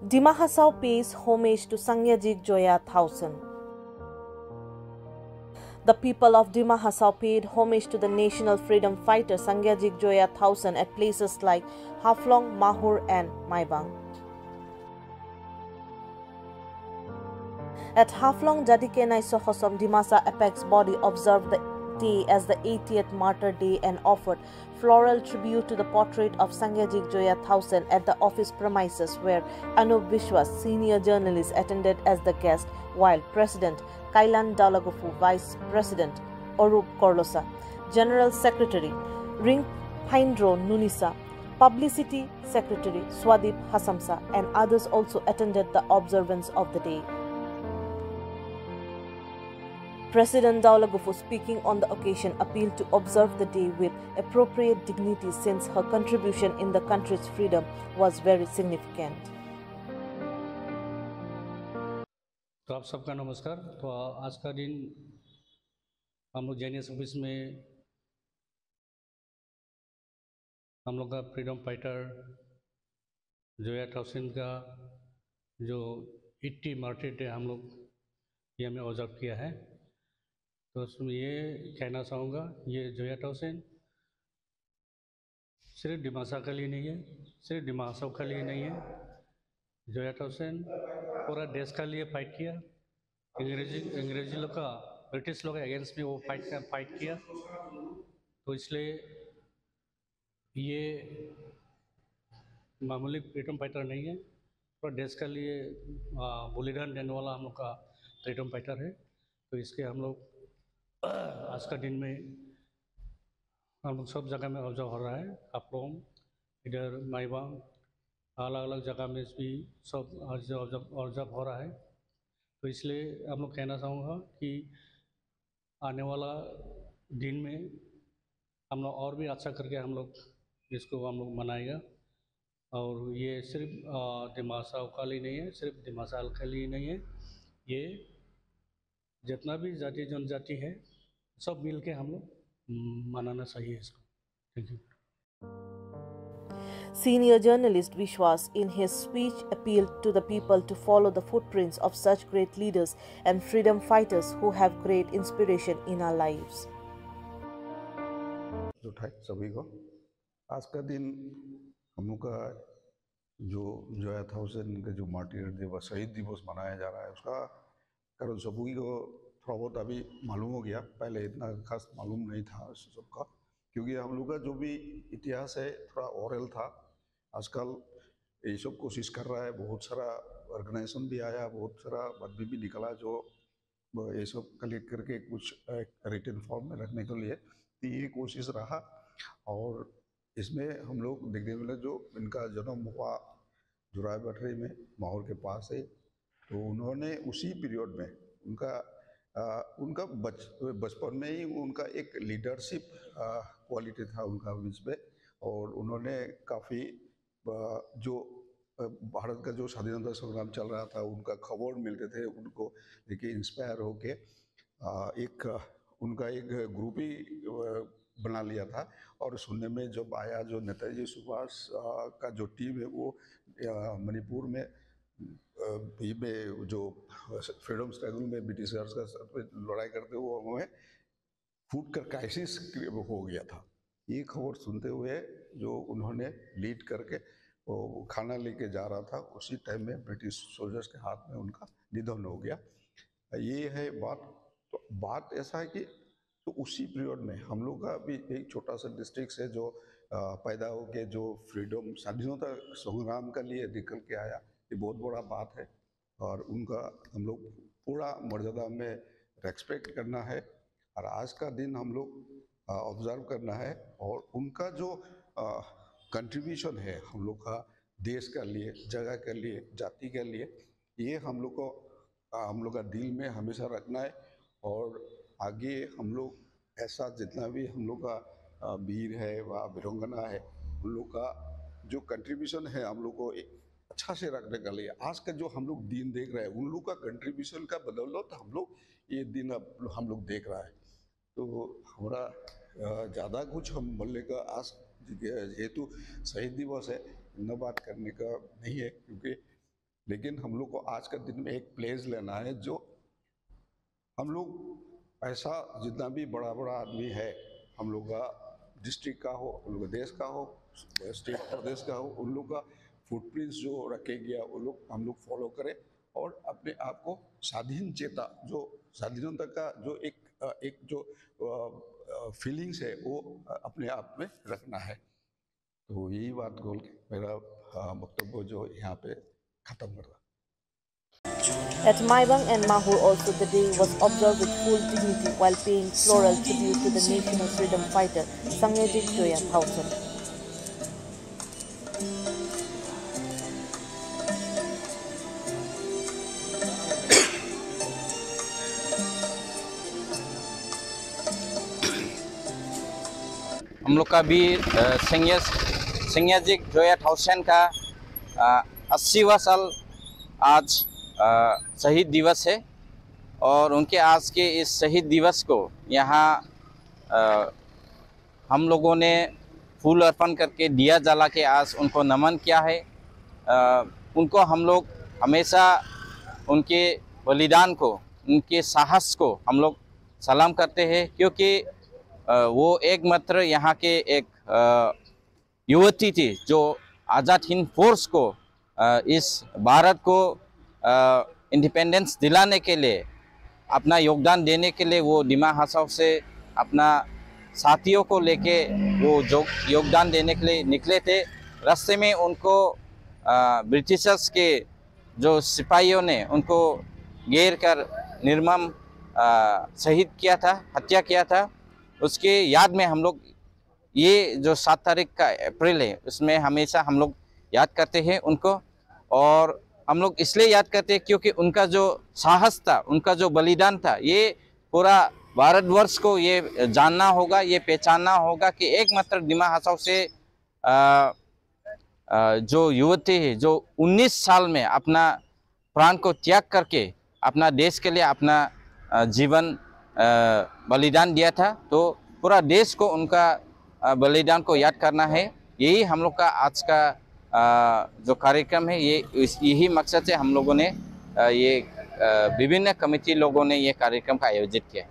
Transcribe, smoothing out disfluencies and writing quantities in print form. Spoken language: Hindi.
Dima Hasao pays homage to Sangyajik Joya Thausen. The people of Dima Hasao paid homage to the national freedom fighter Sangyajik Joya Thausen at places like Haflong, Mahur and Maibang. At Haflong, Jadikenai Sohosom Dimasa Apex body observed the day as the 80th Martyr Day and offered floral tribute to the portrait of Sangyajik Joya Thausen at the office premises, where Anup Vishwas, senior journalist, attended as the guest, while President Kailan Dalagofu, Vice President Orup Korlosa, General Secretary Ring Paindro Nunisa, Publicity Secretary Swadip Hasamsa, and others also attended the observance of the day. President Dawlagofu, speaking on the occasion, appealed to observe the day with appropriate dignity since her contribution in the country's freedom was very significant. तो आप सबका नमस्कार। तो आज का दिन हम लोग जेएनएस ऑफिस में हम लोग का फ्रीडम फाइटर जोया थॉमसन का जो 80 मार्टिर डे हम लोग ये हमें ऑब्जर्व किया है। तो उसमें ये कहना चाहूँगा, ये जोया थॉमसन सिर्फ डिमासा के लिए नहीं है, सिर्फ डिमा हसाओ के लिए नहीं है। जोया थॉमसन पूरा देश के लिए फाइट किया। अंग्रेजी लोग का, ब्रिटिश लोग के अगेंस्ट में वो फाइट किया। तो इसलिए ये मामूली फ्रीडम फाइटर नहीं है, पूरा देश के लिए बलिदान देने वाला हम लोग का फ्रीडम फाइटर है। तो इसके हम लोग आज का दिन में हम लोग सब जगह में ऑब्जर्व हो रहा है। हाफलंग, इधर माईबांग, अलग अलग जगह में भी सब ऑब्जर्व हो रहा है। तो इसलिए हम लोग कहना चाहूँगा कि आने वाला दिन में हम लोग और भी अच्छा करके हम लोग इसको हम लोग मनाएगा। और ये सिर्फ दिमासा का लिए नहीं है, सिर्फ दिमासा का लिए नहीं है, ये जितना भी जाति जनजाति है सब मिल के हम लोग मनाना चाहिए इसको। Thank you. Senior journalist Vishwas, in his speech, appealed to the people to follow the footprints of such great leaders and freedom fighters who have great inspiration in our lives. सभी को आज का दिन हम लोग का जो जोया थॉमसन का जो मार्टिर दिवस, शहीद दिवस मनाया जा रहा है, उसका कारण सभी को थोड़ा बहुत अभी मालूम हो गया। पहले इतना खास मालूम नहीं था सबका, क्योंकि हम लोग का जो भी इतिहास है थोड़ा ओरल था। आजकल ये सब कोशिश कर रहा है, बहुत सारा ऑर्गेनाइजेशन भी आया, बहुत सारा आदमी भी निकला जो ये सब कलेक्ट करके कुछ रिटन फॉर्म में रखने के लिए। तो ये कोशिश रहा और इसमें हम लोग देखने मिले जो इनका जन्म हुआ जुराय बटरी में, माहौर के पास है। तो उन्होंने उसी पीरियड में उनका बचपन में ही उनका एक लीडरशिप क्वालिटी था उनका बीच में। और उन्होंने काफ़ी जो भारत का जो स्वाधीनता संग्राम चल रहा था उनका खबर मिलते थे, उनको देखिए इंस्पायर होके उनका एक ग्रुप ही बना लिया था। और सुनने में जब आया जो नेताजी सुभाष का जो टीम है वो मणिपुर में जो फ्रीडम स्ट्रगल में ब्रिटिशर्स का लड़ाई करते हुए हमें फूड का क्राइसिस हो गया था। ये खबर सुनते हुए जो उन्होंने लीड करके वो खाना लेके जा रहा था, उसी टाइम में ब्रिटिश सोल्जर्स के हाथ में उनका निधन हो गया। ये है बात। तो बात ऐसा है कि तो उसी पीरियड में हम लोग का भी एक छोटा सा डिस्ट्रिक्ट है जो पैदा होके जो फ्रीडम स्वाधीनता संग्राम के लिए निकल के आया, ये बहुत बड़ा बात है। और उनका हम लोग पूरा मर्यादा में रेस्पेक्ट करना है और आज का दिन हम लोग ऑब्जर्व करना है। और उनका जो कंट्रीब्यूशन है हम लोग का देश के लिए, जगह के लिए, जाति के लिए, ये हम लोग का दिल में हमेशा रखना है। और आगे हम लोग ऐसा जितना भी हम लोग का वीर है व वीरांगना है, उन लोग का जो कंट्रीब्यूशन है हम लोग को अच्छा से रखने के लिए आज का जो हम लोग दिन देख रहे हैं, उन लोग का कंट्रीब्यूशन का बदौलत हम लोग ये दिन अब हम लोग देख रहा है। तो हमारा ज़्यादा कुछ हम बोलने का आज जेहेतु शहीद दिवस है, न बात करने का नहीं है, क्योंकि लेकिन हम लोग को आज के दिन में एक प्लेस लेना है जो हम लोग ऐसा जितना भी बड़ा बड़ा आदमी है, हम लोग का डिस्ट्रिक्ट का हो, हम लोग का देश का हो, स्टेट प्रदेश का हो, उन लोग का फुटप्रिंट्स जो रखे गया वो लोग हम लोग फॉलो करें और अपने आप को स्वाधीन चेता, जो स्वाधीनता का जो एक जो फीलिंग्स है वो अपने आप में रखना है। तो यही बात बोल के मेरा वक्तव्य जो यहाँ पे खत्म कर रहा। At Maibang and Mahur also the day was observed with full dignity while paying floral tribute to the national freedom fighter Sangyejik Joya Thausen. हम लोग का भी संग्याजिक जोया थाउसेन का 80वां साल आज शहीद दिवस है और उनके आज के इस शहीद दिवस को यहाँ हम लोगों ने फूल अर्पण करके दिया जला के आज उनको नमन किया है। उनको हम लोग हमेशा उनके बलिदान को, उनके साहस को हम लोग सलाम करते हैं, क्योंकि वो एकमात्र यहाँ के एक युवती थी जो आज़ाद हिंद फोर्स को इस भारत को इंडिपेंडेंस दिलाने के लिए अपना योगदान देने के लिए वो दिमा हसाव से अपना साथियों को लेके वो जो योगदान देने के लिए निकले थे। रास्ते में उनको ब्रिटिशर्स के जो सिपाहियों ने उनको घेर कर निर्मम शहीद किया था, हत्या किया था। उसके याद में हम लोग ये जो 7 तारीख का अप्रैल है उसमें हमेशा हम लोग याद करते हैं उनको। और हम लोग इसलिए याद करते हैं क्योंकि उनका जो साहस था, उनका जो बलिदान था, ये पूरा भारतवर्ष को ये जानना होगा, ये पहचानना होगा कि एकमात्र दिमा हसाव से जो युवती है जो 19 साल में अपना प्राण को त्याग करके अपना देश के लिए अपना जीवन बलिदान दिया था, तो पूरा देश को उनका बलिदान को याद करना है। यही हम लोग का आज का जो कार्यक्रम है, यही मकसद से हम लोगों ने ये विभिन्न कमेटी लोगों ने ये कार्यक्रम का आयोजित किया है।